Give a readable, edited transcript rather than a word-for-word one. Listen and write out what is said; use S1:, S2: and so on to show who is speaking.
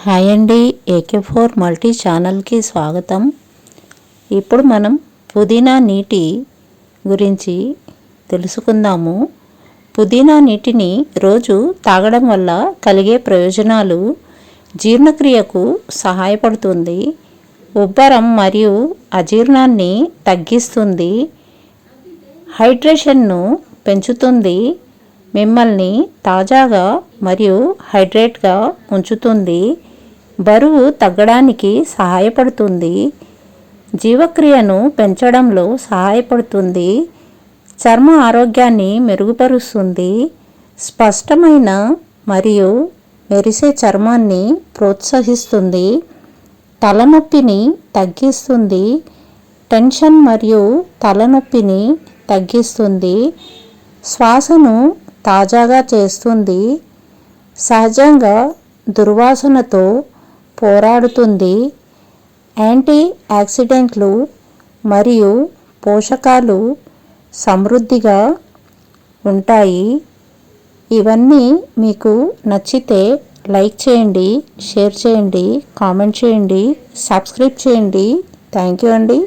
S1: Hi అండి, AK4 multi ఛానల్కి స్వాగతం. ఇప్పుడు మనం పుదీనా నీటి గురించి తెలుసుకుందాము. పుదీనా నీటిని రోజు తాగడం వల్ల కలిగే ప్రయోజనాలు: జీర్ణక్రియకు సహాయపడుతుంది, ఉబ్బరం మరియు అజీర్ణాన్ని తగ్గిస్తుంది, హైడ్రేషన్ను పెంచుతుంది, మిమ్మల్ని తాజాగా మరియు హైడ్రేట్గా ఉంచుతుంది, బరువు తగ్గడానికి సహాయపడుతుంది, జీవక్రియను పెంచడంలో సహాయపడుతుంది, చర్మ ఆరోగ్యాన్ని మెరుగుపరుస్తుంది, స్పష్టమైన మరియు మెరిసే చర్మాన్ని ప్రోత్సహిస్తుంది, తలనొప్పిని తగ్గిస్తుంది, టెన్షన్ మరియు తలనొప్పిని తగ్గిస్తుంది, శ్వాసను తాజాగా చేస్తుంది, సహజంగా దుర్వాసనతో పోరాడుతుంది, యాంటీ ఆక్సిడెంట్లు మరియు పోషకాలు సమృద్ధిగా ఉంటాయి. ఇవన్నీ మీకు నచ్చితే లైక్ చేయండి, షేర్ చేయండి, కామెంట్ చేయండి, సబ్స్క్రైబ్ చేయండి. థ్యాంక్ యూ అండి.